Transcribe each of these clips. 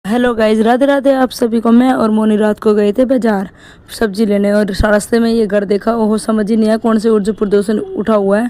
Hello guys, Radhe Radhe आप सभी को। मैं और मोनी रात को गए थे बाजार सब्जी लेने और रास्ते में ये घर देखा। ओहो, समझ ही नहीं आया कौन से ऊर्जा प्रदूषण उठा हुआ है।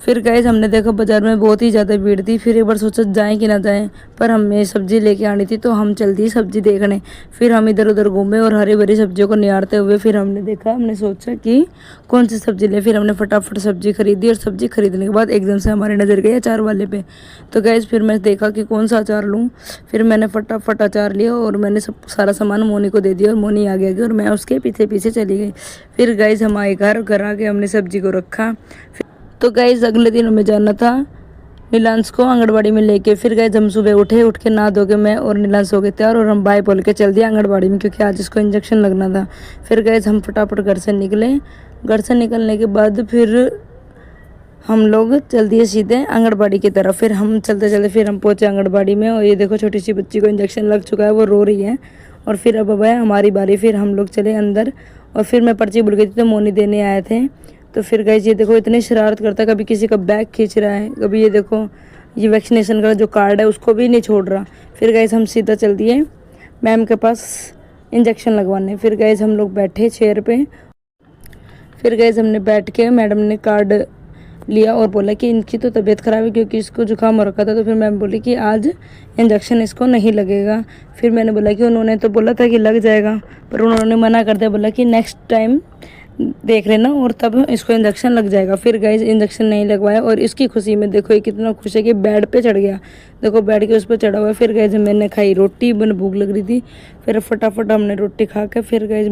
फिर गाइज हमने देखा बाजार में बहुत ही ज़्यादा भीड़ थी। फिर एक बार सोचा जाएं कि ना जाएं, पर हमें सब्जी लेके आनी थी तो हम चल दिए सब्जी देखने। फिर हम इधर उधर घूमे और हरी भरी सब्जियों को निहारते हुए फिर हमने देखा, हमने सोचा कि कौन सी सब्जी ले। फिर हमने फटाफट सब्जी खरीदी और सब्जी खरीदने के बाद एकदम से हमारी नज़र गई अचार वाले पे। तो गाइज फिर मैं देखा कि कौन सा अचार लूँ। फिर मैंने फटाफट अचार लिया और मैंने सब सारा सामान मोनी को दे दिया और मोनी आगे आगे और मैं उसके पीछे पीछे चली गई। फिर गाइज हम आए घर आके हमने सब्जी को रखा। तो गाइज अगले दिन हमें जाना था नीलांश को आंगनबाड़ी में लेके। फिर गाइज हम सुबह उठ के नहा धो के मैं और नीलांश हो गए तैयार और हम बाय बोल के चल दिए आंगनबाड़ी में, क्योंकि आज इसको इंजेक्शन लगना था। फिर गाइज हम फटाफट घर से निकले। घर से निकलने के बाद फिर हम लोग चल दिए सीधे आंगनबाड़ी की तरफ। फिर हम चलते चलते फिर हम पहुंचे आंगनबाड़ी में और ये देखो छोटी सी बच्ची को इंजेक्शन लग चुका है, वो रो रही है। और फिर अब है हमारी बारी। फिर हम लोग चले अंदर और फिर मैं पर्ची भूल गई थी तो मोनी देने आए थे। तो फिर गाइस ये देखो इतनी शरारत करता है, कभी किसी का बैग खींच रहा है, कभी ये देखो ये वैक्सीनेशन का जो कार्ड है उसको भी नहीं छोड़ रहा। फिर गाइस हम सीधा चल दिए मैम के पास इंजेक्शन लगवाने। फिर गाइस हम लोग बैठे चेयर पे। फिर गाइस हमने बैठ के मैडम ने कार्ड लिया और बोला कि इनकी तो तबीयत ख़राब है क्योंकि इसको जुकाम हो रखा था। तो फिर मैम बोली कि आज इंजेक्शन इसको नहीं लगेगा। फिर मैंने बोला कि उन्होंने तो बोला था कि लग जाएगा, पर उन्होंने मना कर दिया, बोला कि नेक्स्ट टाइम देख लेना और तब इसको इंजेक्शन लग जाएगा। फिर गाइस इंजेक्शन नहीं लगवाया और इसकी खुशी में देखो ये कितना खुश है कि बेड पे चढ़ गया। देखो बेड के उस पर चढ़ा हुआ है। फिर गाइस मैंने खाई रोटी, मैंने भूख लग रही थी। फिर फटाफट हमने रोटी खा के फिर गाइस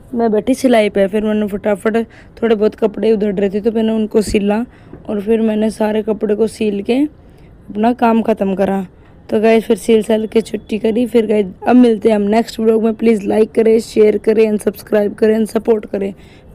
मैं बैठी सिलाई पे। फिर मैंने फटाफट थोड़े बहुत कपड़े उधड़ रहे थे तो मैंने उनको सिला और फिर मैंने सारे कपड़े को सील के अपना काम ख़त्म करा। तो गाइस फिर सील साल के छुट्टी करी। फिर गाइस अब मिलते हैं हम नेक्स्ट व्लॉग में। प्लीज़ लाइक करें, शेयर करें एंड सब्सक्राइब करें एंड सपोर्ट करें।